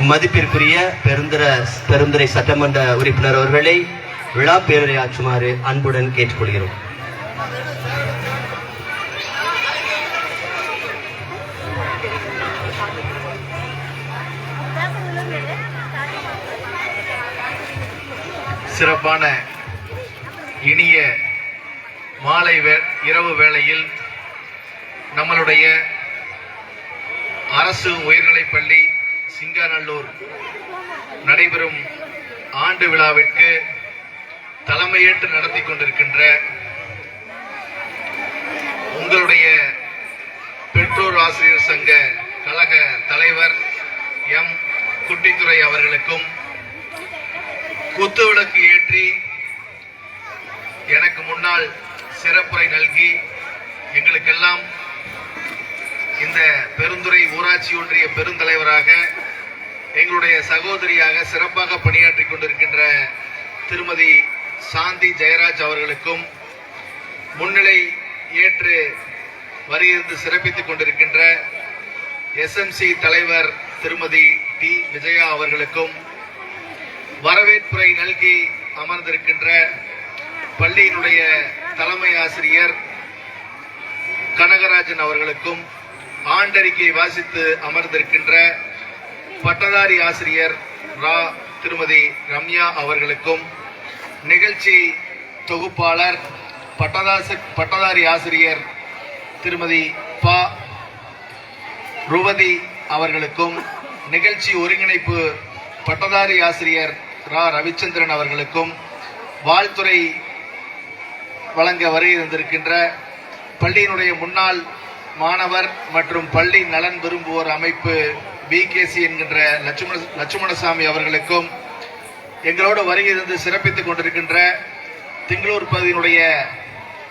மதிப்பிற்குரிய பெருந்துறை சட்டமன்ற உறுப்பினர் அவர்களை விழா பேருரையாற்றுமாறு அன்புடன் கேட்டுக்கொள்கிறோம். சிறப்பான இனிய மாலை இரவு வேளையில் நம்மளுடைய அரசு உயர்நிலைப்பள்ளி சிங்காநல்லூர் நடைபெறும் ஆண்டு விழாவிற்கு தலைமையேற்று நடத்தி கொண்டிருக்கின்ற உங்களுடைய பெற்றோர் ஆசிரியர் சங்க கழக தலைவர் எம் குட்டித்துறை அவர்களுக்கும் குத்துவிளக்கு ஏற்றி எனக்கு முன்னால் சிறப்புரை நல்கி எங்களுக்கெல்லாம் இந்த பெருந்துறை ஊராட்சி ஒன்றிய பெருந்தலைவராக எங்களுடைய சகோதரியாக சிறப்பாக பணியாற்றிக் கொண்டிருக்கின்ற திருமதி சாந்தி ஜெயராஜ் அவர்களுக்கும் முன்னிலை ஏற்று வருகிறது சிறப்பித்துக் கொண்டிருக்கின்ற எஸ்எம்சி தலைவர் திருமதி டி விஜயா அவர்களுக்கும் வரவேற்புரை நல்கி அமர்ந்திருக்கின்ற பள்ளியினுடைய தலைமை ஆசிரியர் கனகராஜன் அவர்களுக்கும் ஆண்டறிக்கை வாசித்து அமர்ந்திருக்கின்ற பட்டதாரி ஆசிரியர் திருமதி ரம்யா அவர்களுக்கும் நிகழ்ச்சி தொகுப்பாளர் பட்டதாரி ஆசிரியர் திருமதி ப ருவதி அவர்களுக்கும் நிகழ்ச்சி ஒருங்கிணைப்பு பட்டதாரி ஆசிரியர் ரவிச்சந்திரன் அவர்களுக்கும் வாழ்த்துறை வழங்க வருகை தந்திருக்கின்ற பள்ளியினுடைய முன்னாள் மாணவர் மற்றும் பள்ளி நலன் விரும்புவோர் அமைப்பு பிகேசி என்கின்ற லட்சுமணசாமி அவர்களுக்கும் எங்களோடு வருகை தந்து சிறப்பித்துக் கொண்டிருக்கின்ற திங்களூர் பகுதியினுடைய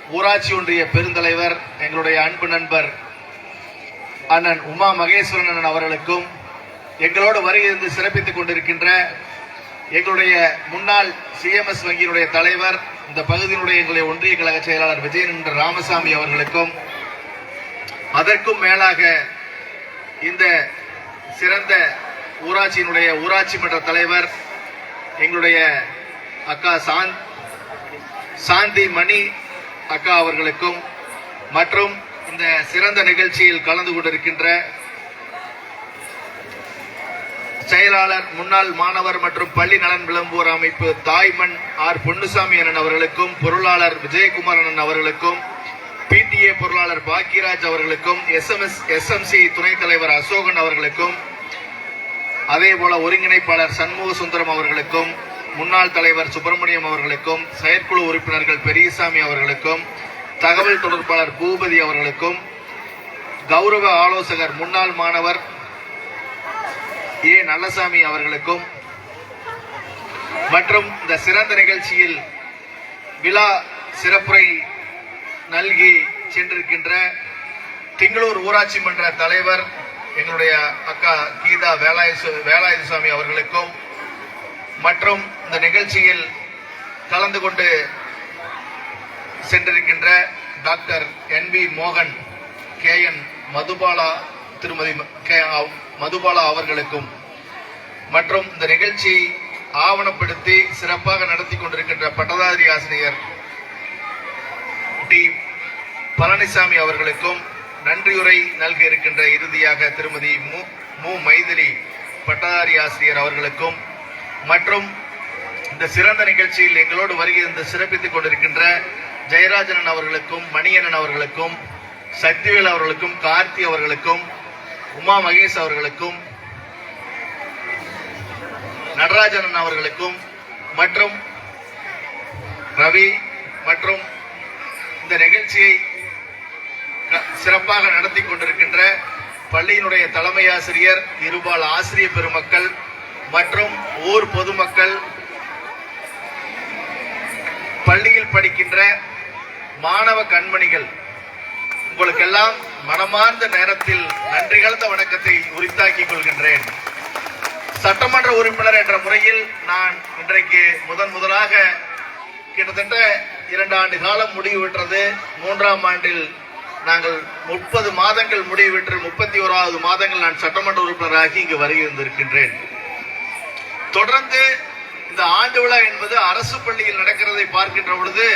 ஊராட்சி ஒன்றிய பெருந்தலைவர் எங்களுடைய அன்பு நண்பர் அண்ணன் உமா மகேஸ்வரன் அண்ணன் அவர்களுக்கும் எங்களோடு வருகை தந்து சிறப்பித்துக் கொண்டிருக்கின்ற எங்களுடைய முன்னாள் சிஎம்எஸ் வங்கியினுடைய தலைவர் இந்த பகுதியினுடைய எங்களுடைய ஒன்றிய கழக செயலாளர் விஜயன் என்ற ராமசாமி அவர்களுக்கும் அதற்கும் மேலாக இந்த சிறந்த ஊராட்சியினுடைய ஊராட்சி மன்ற தலைவர் எங்களுடைய அக்கா சாந்தி மணி அக்கா அவர்களுக்கும் மற்றும் இந்த சிறந்த நிகழ்ச்சியில் கலந்து கொண்டிருக்கின்ற செயலாளர் முன்னாள் மாணவர் மற்றும் பள்ளி நலன் விளம்புவோர் அமைப்பு தாய்மண் ஆர் பொன்னுசாமி அண்ணன் அவர்களுக்கும் பொருளாளர் விஜயகுமார் அண்ணன் அவர்களுக்கும் பிடிஏ பொருளாளர் பாக்கியராஜ் அவர்களுக்கும் எஸ்எம்சி துணைத் தலைவர் அசோகன் அவர்களுக்கும் அதே போல ஒருங்கிணைப்பாளர் சண்முக சுந்தரம் அவர்களுக்கும் முன்னாள் தலைவர் சுப்பிரமணியம் அவர்களுக்கும் செயற்குழு உறுப்பினர்கள் பெரியசாமி அவர்களுக்கும் தகவல் தொடர்பாளர் பூபதி அவர்களுக்கும் கௌரவ ஆலோசகர் முன்னாள் மாணவர் ஏ நல்லசாமி அவர்களுக்கும் மற்றும் இந்த சிறந்த நிகழ்ச்சியில் விழா சிறப்புரை நல்கி சென்றிருக்கின்ற திங்களூர் ஊராட்சி மன்ற தலைவர் எங்களுடைய அக்கா கீதா வேலாயுதசாமி அவர்களுக்கும் மற்றும் இந்த நிகழ்ச்சியில் கலந்து கொண்டு சென்றிருக்கின்ற டாக்டர் NB மோகன் KN மதுபாலா திருமதி மதுபாலா அவர்களுக்கும் மற்றும் இந்த நிகழ்ச்சி ஆவணப்படுத்தி சிறப்பாக நடத்தி கொண்டிருக்கின்ற பட்டதாரி ஆசிரியர் டி பழனிசாமி அவர்களுக்கும் நன்றியுரை நல்க இருக்கின்ற இறுதியாக திருமதி மு மைதிலி பட்டதாரி ஆசிரியர் அவர்களுக்கும் மற்றும் இந்த சிறந்த நிகழ்ச்சியில் எங்களோடு வருகை இருந்து சிறப்பித்துக் கொண்டிருக்கின்ற ஜெயராஜன் அவர்களுக்கும் மணியண்ணன் அவர்களுக்கும் சக்திவேல் அவர்களுக்கும் கார்த்தி அவர்களுக்கும் உமா மகேஷ் அவர்களுக்கும் நடராஜன் அவர்களுக்கும் மற்றும் ரவி மற்றும் இந்த நிகழ்ச்சியை சிறப்பாக நடத்தி கொண்டிருக்கின்ற பள்ளியினுடைய தலைமை ஆசிரியர் இருபால் ஆசிரியர் பெருமக்கள் மற்றும் ஊர் பொதுமக்கள் பள்ளியில் படிக்கின்ற மாணவ கண்மணிகள் உங்களுக்கெல்லாம் மனமார்ந்த நேரத்தில் நன்றி கலந்த வணக்கத்தை உரித்தாக்கிக் கொள்கின்றேன். சட்டமன்ற உறுப்பினர் என்ற முறையில் நான் இன்றைக்கு முதலாக கிட்டத்தட்ட 2 ஆண்டு காலம் முடிவு பெற்றது. 3ஆம் ஆண்டில் நாங்கள் 30 மாதங்கள் முடிவு பெற்று 31வது மாதங்கள் நான் சட்டமன்ற உறுப்பினராகி இங்கு வருகின்றிருக்கின்றேன். தொடர்ந்து இந்த ஆண்டு விழா என்பது அரசு பள்ளியில் நடக்கிறதை பார்க்கின்ற பொழுது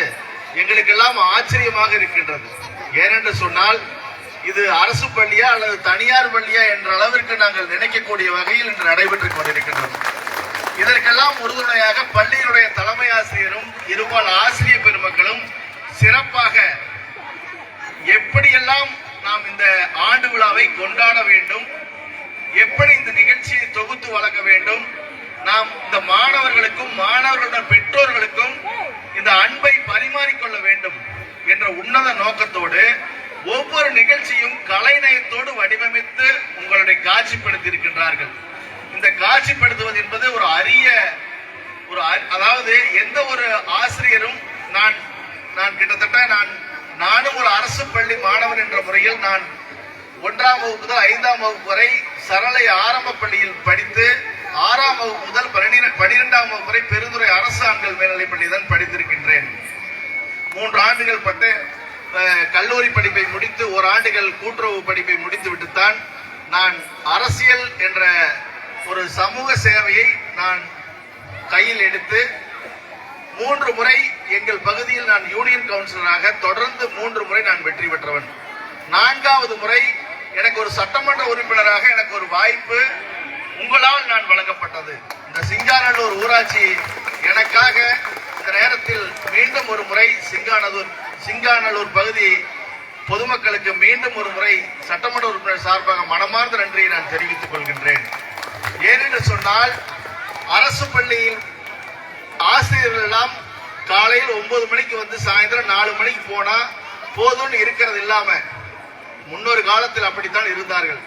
எங்களுக்கெல்லாம் ஆச்சரியமாக இருக்கின்றது. ஏனென்று சொன்னால் இது அரசு பள்ளியா அல்லது தனியார் பள்ளியா என்ற அளவிற்கு நாங்கள் நினைக்கக்கூடிய வகையில் இன்று நடைபெற்றுக் கொண்டிருக்கின்றது. இதற்கெல்லாம் உறுதுணையாக பள்ளியினுடைய தலைமை ஆசிரியரும் இருபால் ஆசிரியர் பெருமக்களும் சிறப்பாக எப்படியெல்லாம் நாம் இந்த ஆண்டு விழாவை கொண்டாட வேண்டும், எப்படி இந்த நிகழ்ச்சியை தொகுத்து வழங்க வேண்டும், நாம் இந்த மாணவர்களுக்கும் மாணவர்களுடைய பெற்றோர்களுக்கும் இந்த அன்பை பரிமாறிக்கொள்ள வேண்டும் என்ற உன்னத நோக்கத்தோடு ஒவ்வொரு நிகழ்ச்சியும் கலைநயத்தோடு வடிவமைத்து உங்களுடைய காட்சிப்படுத்தி இருக்கின்றார்கள். இந்த காட்சிப்படுத்துவது என்பது ஒரு அரிய அதாவது எந்த ஒரு ஆசிரியரும் நான் கிட்டத்தட்ட நானும் ஒரு அரசு பள்ளி மாணவன் என்ற முறையில் நான் 1ஆம் வகுப்பு முதல் 5ஆம் வகுப்பு வரை சரளை ஆரம்ப பள்ளியில் படித்து 6ஆம் வகுப்பு முதல் 12ஆம் வகுப்பு வரை பெருந்துறை அரசு ஆண்கள் மேல்நிலைப் பள்ளி தான் படித்திருக்கின்றேன். 3 ஆண்டுகள் கல்லூரி படிப்பை முடித்து 1 ஆண்டுகள் கூட்டுறவு படிப்பை முடித்து விட்டுத்தான் நான் அரசியல் என்ற ஒரு சமூக சேவையை நான் கையில் எடுத்து 3 முறை எங்கள் பகுதியில் நான் யூனியன் கவுன்சிலராக தொடர்ந்து 3 முறை நான் வெற்றி பெற்றவன். 4வது முறை எனக்கு ஒரு சட்டமன்ற உறுப்பினராக எனக்கு ஒரு வாய்ப்பு உங்களால் நான் வழங்கப்பட்டது. இந்த சிங்காநல்லூர் ஊராட்சி எனக்காக இந்த நேரத்தில் மீண்டும் ஒரு முறை சிங்காநல்லூர் பகுதி பொதுமக்களுக்கு மீண்டும் ஒரு முறை சட்டமன்ற உறுப்பினர் சார்பாக மனமார்ந்த நன்றியை நான் தெரிவித்துக் கொள்கின்றேன். ஏனென்று சொன்னால் அரசு பள்ளியில் ஆசிரியர்கள் எல்லாம் காலையில் 9 மணிக்கு வந்து சாயந்தரம் 4 மணிக்கு போனா போதும்னு இருக்கிறது இல்லாம முன்னொரு காலத்தில் அப்படித்தான் இருந்தார்கள்.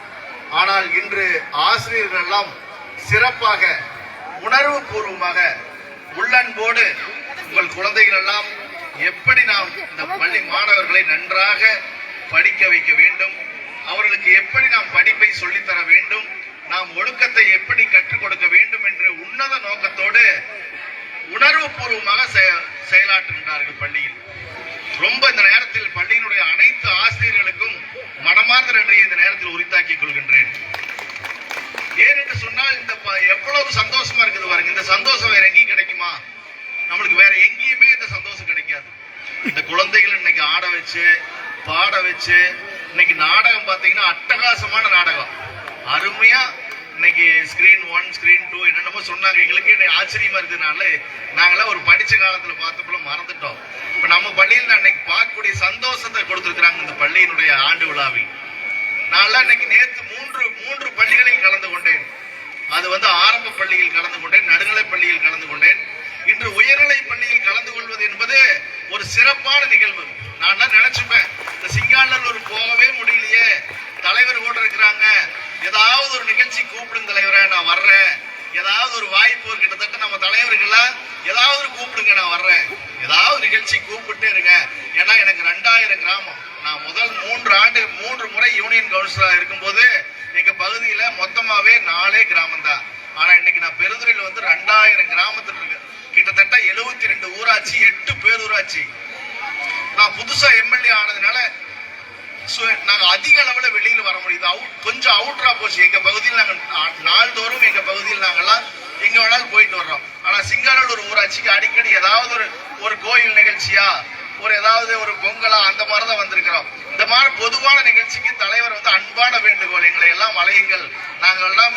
ஆனால் இன்று ஆசிரியர்கள் எல்லாம் சிறப்பாக உணர்வு பூர்வமாக உள்ளன்போடு உங்கள் குழந்தைகள் எல்லாம் எப்படி நாம் இந்த பள்ளி மாணவர்களை நன்றாக படிக்க வைக்க வேண்டும், அவர்களுக்கு எப்படி நாம் படிப்பை சொல்லித்தர வேண்டும், நாம் ஒழுக்கத்தை எப்படி கற்றுக் கொடுக்க வேண்டும் என்ற உன்னத நோக்கத்தோடு உணர்வு பூர்வமாக செயலாற்றுகின்றார்கள் பள்ளியில். ரொம்ப இந்த நேரத்தில் பள்ளியினுடைய அனைத்து ஆசிரியர்களுக்கும் மனமார்ந்த நன்றியை இந்த நேரத்தில் உரித்தாக்கிக் கொள்கின்றேன். ஏனென்று சொன்னால் இந்த எவ்வளவு சந்தோஷமா இருக்குது பாருங்க. இந்த சந்தோஷம் வேற எங்கேயும் கிடைக்குமா? நம்மளுக்கு வேற எங்கேயுமே இந்த சந்தோஷம் கிடைக்காது. இந்த குழந்தைகள் இன்னைக்கு ஆட வச்சு பாட வச்சு இன்னைக்கு நாடகம் பாத்தீங்கன்னா அட்டகாசமான நாடகம், அருமையா இன்னைக்கு ஸ்கிரீன் 1 ஸ்கிரீன் 2 என்னென்னமோ சொன்னாங்க. எங்களுக்கு ஆச்சரியமா இருக்கிறதுனால நாங்களாம் ஒரு படிச்ச காலத்துல பார்த்தப்பல மறந்துட்டோம். இப்ப நம்ம பள்ளியில் அன்னைக்கு பார்க்கக்கூடிய சந்தோஷத்தை கொடுத்திருக்கிறாங்க இந்த பள்ளியினுடைய ஆண்டு விழாவில். நான் இன்னைக்கு நேற்று மூன்று பள்ளிகளில் கலந்து கொண்டேன். அது ஆரம்ப பள்ளியில் கலந்து கொண்டேன், நடுநிலை பள்ளியில் கலந்து கொண்டேன். இன்று உயர்நிலை பள்ளியில் கலந்து கொள்வது என்பது ஒரு சிறப்பான நிகழ்வு. நான் நினைச்சுப்பேன், இந்த சிங்காநல்லூர் போகவே முடியலையே, தலைவர் கூட இருக்கிறாங்க, ஏதாவது ஒரு நிகழ்ச்சி கூப்பிடுங்க தலைவரை, நான் வர்றேன். ஏதாவது ஒரு வாய்ப்பு கிட்டத்தட்ட நம்ம தலைவர்கள்லாம் ஏதாவது கூப்பிடுங்க, நான் வர்றேன். ஏதாவது நிகழ்ச்சி கூப்பிட்டு இருங்க. ஏன்னா எனக்கு 2000 கிராமம். நான் முதல் 3 முறை யூனியன் கவுன்சிலரா இருக்கும்போது எங்க பகுதியில மொத்தமாவே 4 கிராமம் தான். ஆனா இன்னைக்கு நான் பெருந்துறையில 2000 கிராமத்துல இருக்கு. கிட்டத்தட்ட 72 ஊராட்சி, 8 பேரூராட்சி. நான் புதுசா எம்எல்ஏ ஆனதுனால நாங்க அதிக அளவுல வெளியில வர முடியுது. கொஞ்சம் அவுட்டரா போச்சு. எங்க பகுதியில் நாங்க நாள்தோறும் எங்க பகுதியில் நாங்கெல்லாம் எங்க வேணாலும் போயிட்டு வர்றோம். ஆனா சிங்காநல்லூர் ஊராட்சிக்கு அடிக்கடி ஏதாவது ஒரு கோயில் நிகழ்ச்சியா, ஏதாவது ஒரு பொங்கலா அந்த மாதிரிதான் வந்திருக்கிறோம். இந்த மாதிரி பொதுவான நிகழ்ச்சிக்கு தலைவர் அன்பான வேண்டுகோள், எங்களை எல்லாம் அலையுங்கள். நாங்கள் எல்லாம்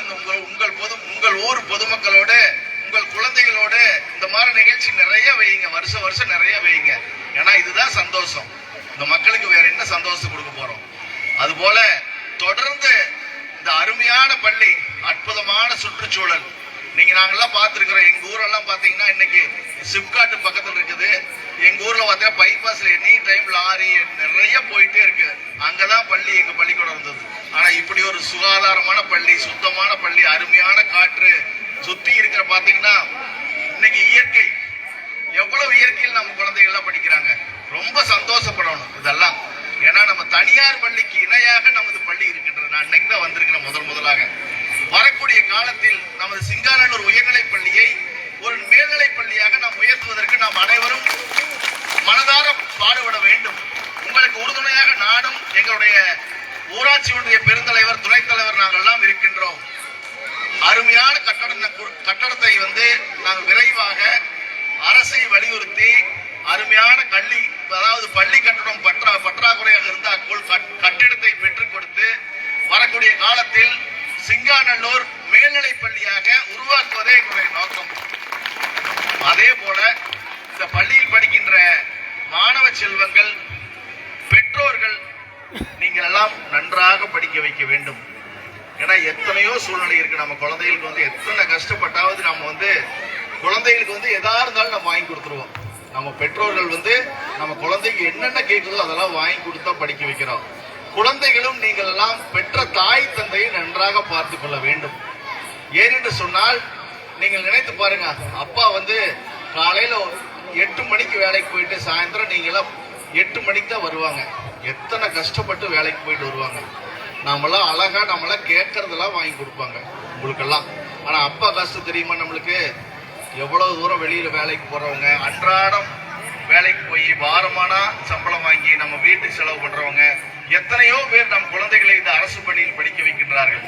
உங்கள் ஊர் பொதுமக்களோடு உங்கள் குழந்தைகளோடு இந்த மாதிரி நிகழ்ச்சி நிறைய வையுங்க, வருஷம் நிறைய வையுங்க. ஏன்னா இதுதான் சந்தோஷம். இந்த மக்களுக்கு வேற என்ன சந்தோஷம் கொடுக்க போறோம்? அது போல தொடர்ந்து இந்த அருமையான பள்ளி, அற்புதமான சுற்றுச்சூழல் நீங்க நாங்கெல்லாம் பார்த்திருக்கிறோம். எங்க ஊரெல்லாம் பாத்தீங்கன்னா இன்னைக்கு சிப்காட் பக்கத்துல இருக்குது. எங்க ஊர்ல பார்த்தா பைபாஸ்ல எனி டைம் லாரி நிறைய போயிட்டே இருக்கு. அங்கதான் பள்ளி, எங்க பள்ளிக்கூடம் இருந்தது. ஆனா இப்படி ஒரு சுகாதாரமான பள்ளி, சுத்தமான பள்ளி, அருமையான காற்று சுத்தி இருக்கிற பாத்தீங்கன்னா இன்னைக்கு இயற்கை எவ்வளவு இயற்கையில் நம்ம குழந்தைகள் எல்லாம் படிக்கிறாங்க. ரொம்ப சந்தோஷப்படணும். இதெல்லாம் ஏன்னா நம்ம தனியார் பள்ளிக்கு இணையாக நமது பள்ளி இருக்கின்றது. நான் இன்னைக்கு தான் வந்திருக்கிறேன் முதலாக. வரக்கூடிய காலத்தில் நமது சிங்காநல்லூர் உயர்நிலைப் பள்ளியை ஒரு மேல்நிலைப் பள்ளியாக நாம் உயர்த்துவதற்கு நாம் அனைவரும் மனதார பாடுபட வேண்டும். உங்களுக்கு உறுதுணையாக நானும் எங்களுடைய ஊராட்சி ஒன்றிய பெருந்தலைவர், துணைத் தலைவர் நாங்கள் எல்லாம் இருக்கின்றோம். அருமையான கட்டடத்தை நாங்கள் விரைவாக அரசை வலியுறுத்தி அருமையான பள்ளி கட்டடம் பற்றாக்குறையாக இருந்தால் கட்டிடத்தை பெற்றுக் கொடுத்து வரக்கூடிய காலத்தில் சிங்காநல்லூர் மேல்நிலை பள்ளியாக உருவாக்குவதே எங்களுடைய நோக்கம். அதே போல இந்த பள்ளியில் படிக்கின்ற மாணவ செல்வங்கள், பெற்றோர்கள் நீங்கள் எல்லாம் நன்றாக படிக்க வைக்க வேண்டும். ஏன்னா எத்தனையோ சூழ்நிலை இருக்கு. நம்ம குழந்தைகளுக்கு எத்தனை கஷ்டப்பட்டாவது நம்ம குழந்தைகளுக்கு எதா இருந்தாலும் நம்ம வாங்கி கொடுத்துருவோம். நம்ம பெற்றோர்கள் நம்ம குழந்தைக்கு என்னென்ன கேட்குதோ அதெல்லாம் வாங்கி கொடுத்தா படிக்க வைக்கிறோம். குழந்தைகளும் நீங்கள் எல்லாம் பெற்ற தாய் தந்தையை நன்றாக பார்த்து கொள்ள வேண்டும். ஏனென்று சொன்னால் நீங்கள் நினைத்து பாருங்க, அப்பா காலையில 8 மணிக்கு வேலைக்கு போயிட்டு சாயந்தரம் நீங்க எல்லாம் 8 மணிக்கு தான் வருவாங்க. எத்தனை கஷ்டப்பட்டு வேலைக்கு போயிட்டு வருவாங்க. நாமெல்லாம் அழகா நம்மளாம் கேட்கறதெல்லாம் வாங்கி கொடுப்பாங்க உங்களுக்கெல்லாம். ஆனா அப்பா கஷ்டம் தெரியுமா நம்மளுக்கு? எவ்வளவு தூரம் வெளியில வேலைக்கு போறவங்க, அன்றாடம் வேலைக்கு போய் வாரமானா சம்பளம் வாங்கி நம்ம வீட்டுக்கு செலவு பண்றவங்க எத்தனையோ பேர் நம் குழந்தைகளை இந்த அரசு பள்ளியில் படிக்க வைக்கின்றார்கள்.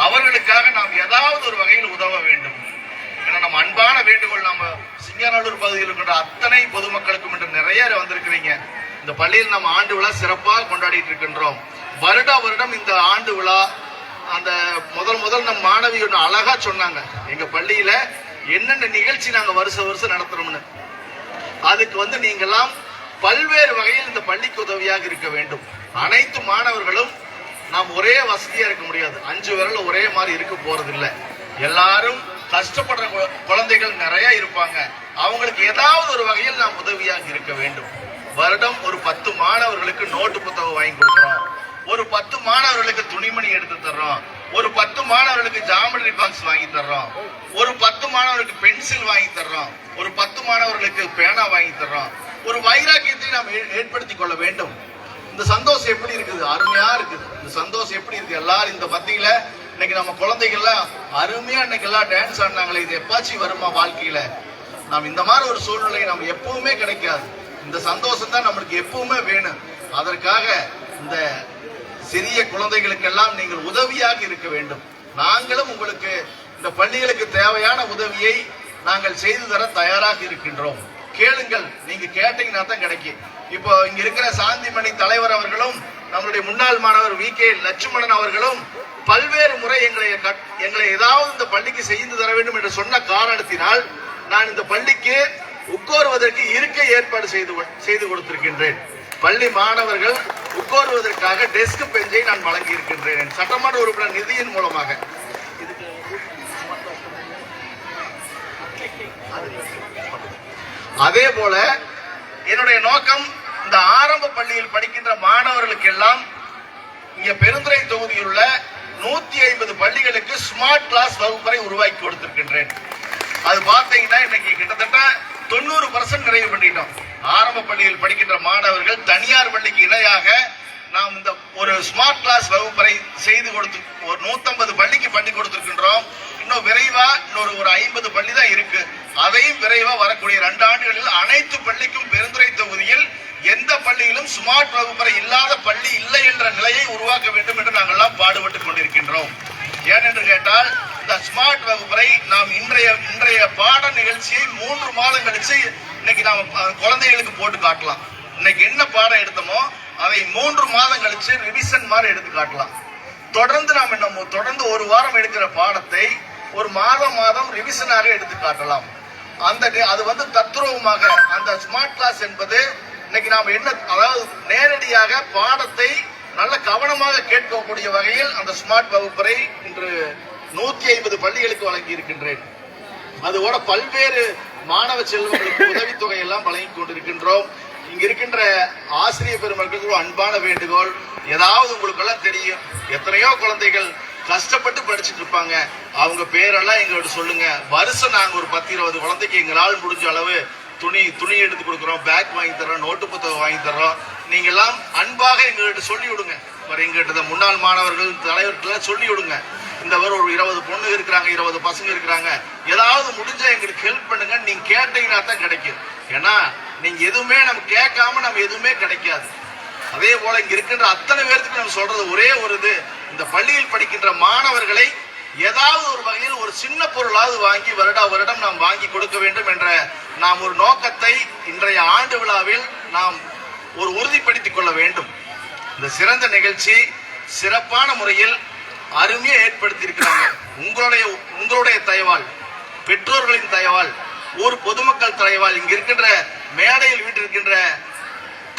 அவர்களுக்காக நாம் ஏதாவது ஒரு வகையில் உதவ வேண்டும். ஏன்னா நம்ம அன்பான வேண்டுகோள், நம்ம சிங்காநல்லூர் பகுதியில் இருக்கின்ற அத்தனை பொதுமக்களுக்கும் இன்று நிறைய வந்திருக்கிறீங்க. இந்த பள்ளியில் நம்ம ஆண்டு விழா சிறப்பாக கொண்டாடிட்டு இருக்கின்றோம். வருடம் இந்த ஆண்டு விழா அந்த முதல் நம்ம மாணவி ஒன்று அழகா சொன்னாங்க, எங்க பள்ளியில என்னென்ன நிகழ்ச்சி நாங்க வருஷம் நடத்துறோம்னு. அதுக்கு நீங்கெல்லாம் பல்வேறு வகையில் இந்த பள்ளிக்கு உதவியாக இருக்க வேண்டும். அனைத்து மாணவர்களும் நாம் ஒரே வசதியா இருக்க முடியாது. 5 விரல் ஒரே மாதிரி இருக்க போறது இல்லை. எல்லாரும் கஷ்டப்படுற குழந்தைகள் நிறைய இருப்பாங்க. அவங்களுக்கு ஏதாவது ஒரு வகையில் நாம் உதவியாக இருக்க வேண்டும். வருடம் ஒரு 10 மாணவர்களுக்கு நோட்டு புத்தகம் வாங்கி கொடுக்கிறோம். ஒரு 10 மாணவர்களுக்கு துணிமணி எடுத்து தர்றோம். ஒரு 10 மாணவர்களுக்கு ஜாமெட்ரி பாக்ஸ் வாங்கி தர்றோம். ஒரு 10 மாணவர்களுக்கு பென்சில் வாங்கி தர்றோம். ஒரு 10 மாணவர்களுக்கு பேனா வாங்கி தர்றோம். ஒரு வைராக்கியத்தை நாம் ஏற்படுத்திக் கொள்ள வேண்டும். இந்த சந்தோஷம் எப்படி இருக்குது? அருமையா இருக்குது. இந்த சந்தோஷம் எப்படி இருக்கு? எல்லாரும் இந்த மத்தியில இன்னைக்கு நம்ம குழந்தைகள்லாம் அருமையா இன்னைக்கு எல்லாம் டான்ஸ் ஆடினாங்களே, இது எப்பாச்சி வருமா வாழ்க்கையில? நாம் இந்த மாதிரி ஒரு சூழ்நிலை நம்ம எப்பவுமே கிடைக்காது. இந்த சந்தோஷம் தான் நம்மளுக்கு எப்பவுமே வேணும். அதற்காக இந்த சிறிய குழந்தைகளுக்கெல்லாம் நீங்கள் உதவியாக இருக்க வேண்டும். நாங்களும் உங்களுக்கு இந்த பள்ளிகளுக்கு தேவையான உதவியை நாங்கள் செய்து தர தயாராக இருக்கின்றோம். கேளுங்கள், நீங்க கேட்டீங்கன்னா தான் கிடைக்கும். இப்போ இங்க இருக்கிற சாந்திமணி தலைவர் அவர்களும் நம்மளுடைய முன்னாள் மாணவர் VK லட்சுமணன் அவர்களும் பல்வேறு முறை எங்களை ஏதாவது இந்த பள்ளிக்கு செய்து தர வேண்டும் என்று சொன்ன காரணத்தினால் நான் இந்த பள்ளிக்கு உட்காருவதற்கு இருக்கை ஏற்பாடு செய்து கொடுத்திருக்கின்றேன். பள்ளி மாணவர்கள் உட்காருவதற்காக டெஸ்க் பெஞ்சை நான் வழங்கி இருக்கின்றேன் சட்டமன்ற உறுப்பினர் நிதியின் மூலமாக. அதே போல என்னுடைய நோக்கம், இந்த ஆரம்ப பள்ளியில் படிக்கின்ற மாணவர்களுக்கு எல்லாம் இங்க பெருந்துறை தொகுதியில் உள்ள 150 பள்ளிகளுக்கு ஸ்மார்ட் கிளாஸ் வகுப்பறை உருவாக்கி கொடுத்திருக்கின்றேன். அது பார்த்தீங்கன்னா இன்னைக்கு கிட்டத்தட்ட 90% நிறைவு பண்ணிட்டோம். ஆரம்ப பள்ளியில் படிக்கின்ற மாணவர்கள் தனியார் பள்ளிக்கு இணையாக நாம் இந்த ஒரு ஸ்மார்ட் கிளாஸ் வகுப்பறை செய்து கொடுத்து ஒரு 150 பள்ளிக்கு பண்ணி கொடுத்திருக்கின்றோம். இன்னும் விரைவா இன்னொரு 50 பள்ளி தான் இருக்கு. அதையும் விரைவா வரக்கூடிய 2 ஆண்டுகளில் அனைத்து பள்ளிக்கும் பெருந்துறை தொகுதியில் எந்த பள்ளியிலும் ஸ்மார்ட் வகுப்பறை இல்லாத பள்ளி இல்லை என்ற நிலையை உருவாக்க வேண்டும் என்று நாங்கள் எல்லாம் பாடுபட்டுக் கொண்டிருக்கின்றோம். ஏனென்று கேட்டால் இந்த ஸ்மார்ட் வகுப்பறை நாம் இன்றைய பாட நிகழ்ச்சியை 3 மாதம் கழிச்சு இன்னைக்கு நாம் குழந்தைகளுக்கு போட்டு காட்டலாம். இன்னைக்கு என்ன பாடம் எடுத்தோமோ அதை 3 மாதம் கழிச்சு ரிவிஷன் மாதிரி எடுத்து காட்டலாம். தொடர்ந்து ஒரு வாரம் எடுக்கிற பாடத்தை ஒரு மாதம் ரிவிஷனாக எடுத்து காட்டலாம். அது தத்ரூபமாக அந்த ஸ்மார்ட் கிளாஸ் என்பது இன்னைக்கு நாம் அதாவது நேரடியாக பாடத்தை நல்ல கவனமாக கேட்கக்கூடிய வகையில் அந்த ஸ்மார்ட் வகுப்பறை இன்று 150 பள்ளிகளுக்கு வழங்கி இருக்கின்றேன். அதோட பல்வேறு மாணவ செல்வங்களுக்கு உதவித்தொகை எல்லாம் வழங்கி கொண்டிருக்கின்றோம். இங்க இருக்கின்ற ஆசிரியர் பெருமக்களுக்கு அன்பான வேண்டுகோள், ஏதாவது உங்களுக்கு எல்லாம் தெரியும், எத்தனையோ குழந்தைகள் கஷ்டப்பட்டு படிச்சுட்டு இருப்பாங்க, அவங்க பேரெல்லாம் எங்களோட சொல்லுங்க. வருஷம் நாங்க ஒரு 10-20 குழந்தைக்கு எங்களால் முடிஞ்ச அளவு துணி எடுத்து கொடுக்குறோம், பேக் வாங்கி தர்றோம், நோட்டு புத்தகம் வாங்கி தர்றோம். நீங்க எல்லாம் அன்பாக எங்ககிட்ட சொல்லி விடுங்க. எங்ககிட்ட முன்னாள் மாணவர்கள் தலைவர்கள் சொல்லி விடுங்க. இந்த ஒரு 20 பொண்ணு இருக்கிறாங்க, 20 பசங்க இருக்கிறாங்க, ஏதாவது முடிஞ்சா எங்களுக்கு ஹெல்ப் பண்ணுங்க. நீங்க கேட்டீங்கன்னா தான் கிடைக்கும். ஏன்னா நீங்க எதுவுமே நம்ம கேட்காம நம்ம எதுவுமே கிடைக்காது. அதே போல இங்க இருக்கின்ற அத்தனை பேருக்கு நம்ம சொல்றது ஒரே ஒரு இது, இந்த பள்ளியில் படிக்கின்ற மாணவர்களை ஏதாவது ஒரு வகையில் ஒரு சின்ன பொருளாவது வாங்கி வருடம் நாம் வாங்கி கொடுக்க வேண்டும் என்ற நாம் ஒரு நோக்கத்தை இன்றைய ஆண்டு விழாவில் நாம் ஒரு உறுதிப்படுத்திக் கொள்ள வேண்டும். இந்த சிறந்த நிகழ்ச்சி சிறப்பான முறையில் அருமையை ஏற்படுத்தியிருக்கிறாங்க. உங்களுடைய தயவால், பெற்றோர்களின் தயவால், ஊர் பொதுமக்கள் தயவால், இங்க இருக்கின்ற மேடையில் வீட்டிருக்கின்ற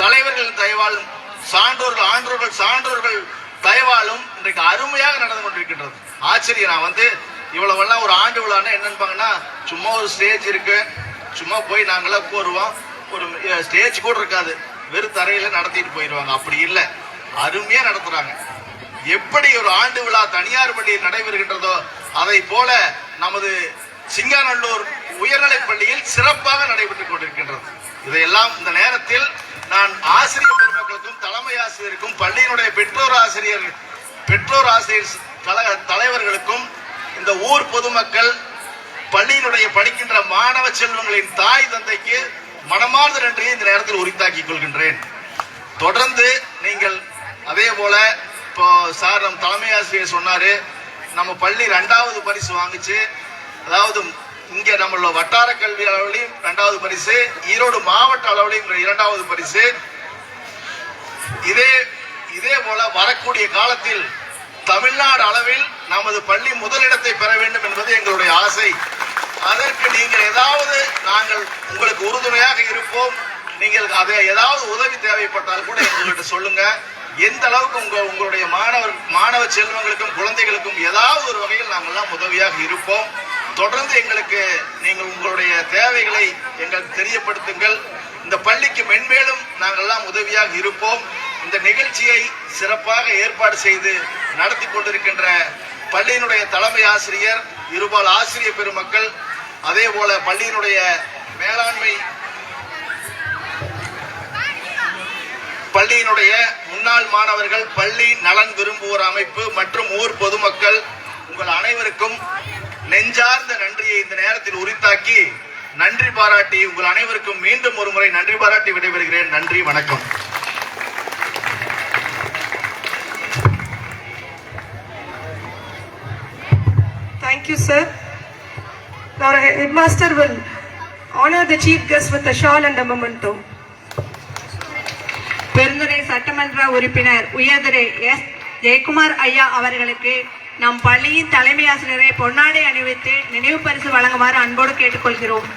தலைவர்களின் தயவால், சான்றோர்கள் தயவாலும் இன்றைக்கு அருமையாக நடந்து கொண்டிருக்கின்றது. ஆச்சரியம். நான் இவ்வளவெல்லாம் ஒரு ஆண்டு விழான்னா என்னன்னு சும்மா ஒரு ஸ்டேஜ் இருக்கு, சும்மா போய் நாங்களாம் போடுவோம், ஒரு ஸ்டேஜ் கூட இருக்காது, வெறும் தரையில நடத்திட்டு போயிடுவாங்க. அப்படி இல்லை, அருமையா நடத்துறாங்க. எப்படி ஒரு ஆண்டு விழா தனியார் பள்ளியில் நடைபெறுகின்றதோ அதை போல நமது சிங்காநல்லூர் உயர்நிலைப் பள்ளியில் சிறப்பாக நடைபெற்றுக் கொண்டிருக்கின்றது. இதையெல்லாம் இந்த நேரத்தில் நான் ஆசிரியர் பெருமக்களுக்கும் தலைமை ஆசிரியருக்கும் பள்ளியினுடைய பெற்றோர் ஆசிரியர் கழக தலைவர்களுக்கும் இந்த ஊர் பொதுமக்கள் பள்ளியினுடைய படிக்கின்ற மாணவ செல்வங்களின் தாய் தந்தைக்கு மனமார்ந்த நன்றியை இந்த நேரத்தில் உரித்தாக்கிக் கொள்கின்றேன். தொடர்ந்து நீங்கள் அதே போல இப்போ சார் நம் தலைமை ஆசிரியர் சொன்னாரு, நம்ம பள்ளி 2வது பரிசு வாங்குச்சு. அதாவது இங்க நம்மளோட வட்டார கல்வி அளவிலையும் 2வது பரிசு, ஈரோடு மாவட்ட அளவிலையும் 2வது பரிசு. இதே போல வரக்கூடிய காலத்தில் தமிழ்நாடு அளவில் நமது பள்ளி முதலிடத்தை பெற வேண்டும் என்பது எங்களுடைய ஆசை. அதற்கு நீங்கள் ஏதாவது நாங்கள் உங்களுக்கு உறுதுணையாக இருப்போம். நீங்கள் அதை ஏதாவது உதவி தேவைப்பட்டால் கூட எங்கள்கிட்ட சொல்லுங்க. எந்த அளவுக்கு உங்களுடைய மாணவ செல்வங்களுக்கும் குழந்தைகளுக்கும் ஏதாவது ஒரு வகையில் நாங்கள்லாம் உதவியாக இருப்போம். தொடர்ந்து எங்களுக்கு நீங்கள் உங்களுடைய தேவைகளை எங்களுக்கு தெரியப்படுத்துங்கள். இந்த பள்ளிக்கு மென்மேலும் நாங்கள்லாம் உதவியாக இருப்போம். இந்த நிகழ்ச்சியை சிறப்பாக ஏற்பாடு செய்து நடத்தி கொண்டிருக்கின்ற பள்ளியினுடைய தலைமை ஆசிரியர், இருபால் ஆசிரியர் பெருமக்கள், அதே போல பள்ளியினுடைய மேலாண்மை, பள்ளியினுடைய முன்னாள் மாணவர்கள், பள்ளி நலன் விரும்புவோர் அமைப்பு மற்றும் ஊர் பொதுமக்கள், உங்கள் அனைவருக்கும் நெஞ்சார்ந்த நன்றியை இந்த நேரத்தில் உரித்தாக்கி நன்றி பாராட்டி உங்கள் அனைவருக்கும் மீண்டும் ஒரு முறை நன்றி பாராட்டி விடைபெறுகிறேன். நன்றி, வணக்கம். Thank you, sir. Now, our headmaster will honor the chief guest with a shawl and a memento. Perundurai சட்டமன்ற உறுப்பினர் உயர்திரு எஸ். ஜெயக்குமார் ஐயா அவர்களுக்கு நம் பள்ளியின் தலைமை ஆசிரியரை பொன்னாடை அணிவித்து நினைவு பரிசு வழங்குமாறு அன்போடு கேட்டுக்கொள்கிறோம்.